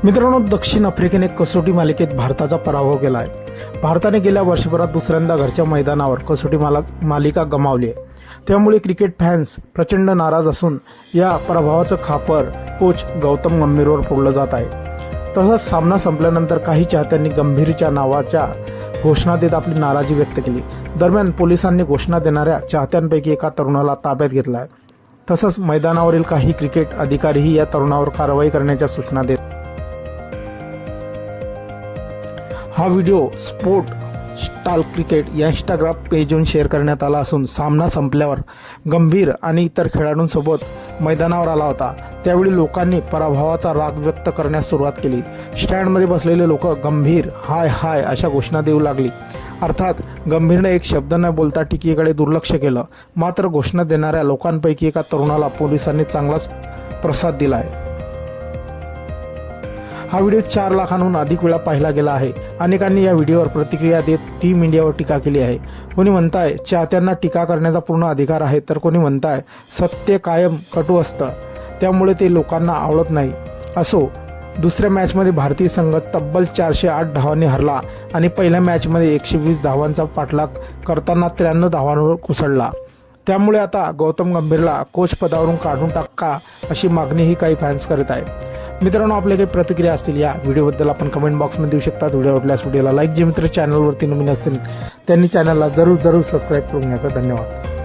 मित्रांनो, दक्षिण आफ्रिकेने कसोटी मालिकेत भारताचा पराभव केला आहे। भारताने गेल्या वर्षभरात दुसऱ्यांदा घरच्या मैदानावर कसोटी मालिका गमावली आहे। त्यामुळे क्रिकेट फॅन्स प्रचंड नाराज असून या पराभवाचं खापर कोच गौतम गंभीरवर फोडलं जात आहे। तसंच सामना संपल्यानंतर काही चाहत्यांनी गंभीरच्या नावाच्या घोषणा देत आपली नाराजी व्यक्त केली। दरम्यान पोलिसांनी घोषणा देणाऱ्या चाहत्यांपैकी एका तरुणाला ताब्यात घेतला आहे। तसंच मैदानावरील काही क्रिकेट अधिकारीही या तरुणावर कारवाई करण्याच्या सूचना देत। हा व्हिडिओ स्पोर्ट स्टाल क्रिकेट या इंस्टाग्राम पेजवरून शेअर करण्यात आला असून सामना संपल्यावर गंभीर आणि इतर खेळाडूंसोबत मैदानावर आला होता। त्यावेळी लोकांनी पराभवाचा राग व्यक्त करण्यास सुरुवात केली। स्टँडमध्ये बसलेले लोक गंभीर हाय हाय अशा घोषणा देऊ लागली। अर्थात गंभीरने एक शब्द न बोलता टीकेकडे दुर्लक्ष केलं। मात्र घोषणा देणाऱ्या लोकांपैकी एका तरुणाला पोलिसांनी चांगलाच प्रतिसाद दिला आहे। हा व्हिडिओ 4 लाखांहून अधिक वेळा पाहिला गेला आहे। अनेकांनी या व्हिडिओवर प्रतिक्रिया देत टीम इंडियावर टीका केली आहे। कोणी म्हणताय चाहत्यांना टीका करण्याचा पूर्ण अधिकार आहे, तर कोणी म्हणताय सत्य कायम कटू असतं, त्यामुळे ते लोकांना आवडत नाही। असो, दुसऱ्या मॅचमध्ये भारतीय संघ तब्बल 408 धावांनी हरला आणि पहिल्या मॅचमध्ये 120 धावांचा पाठलाग करताना 93 धावांवर कोसळला। त्यामुळे आता गौतम गंभीरला कोच पदावरून काढून टाका अशी मागणीही काही फॅन्स करत आहेत। मित्रांनो, आपल्या काही प्रतिक्रिया असतील या व्हिडिओबद्दल आपण कमेंट बॉक्समध्ये देऊ शकता। व्हिडिओ आवडल्यास व्हिडिओला लाईक, जे मित्र चॅनलवरती नवीन असतील त्यांनी चॅनलला जरूर सबस्क्राईब करून घ्यायचा। धन्यवाद।